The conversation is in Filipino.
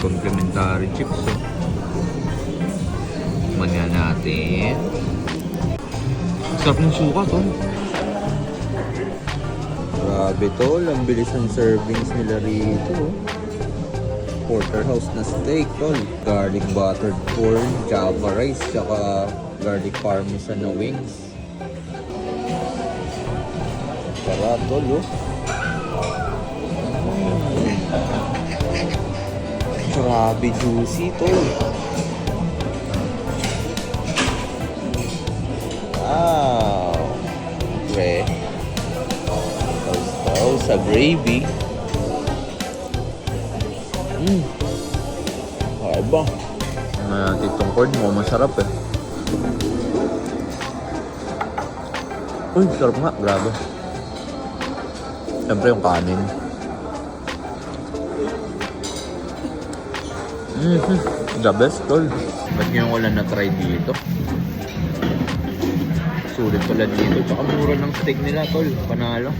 Complimentary chips, oh. Manya natin. Sarap ng suka, tol. Grabe, tol. Ang bilis ng servings nila rito, oh. Porterhouse na steak, tol. Garlic buttered corn, java rice, tsaka garlic parmesan na wings. Sarap, tol, oh. Grabe juicy, tol. Wow. Pre. Toast sa gravy. Kaiba. Itong corn mo, masarap eh. Uy, sarap nga. Grabe. Siyempre yung kanin. The best, tol. Ba't ngayon wala na-try dito? Sulit pala dito. Tsaka mura ng steak nila, tol. Panalo.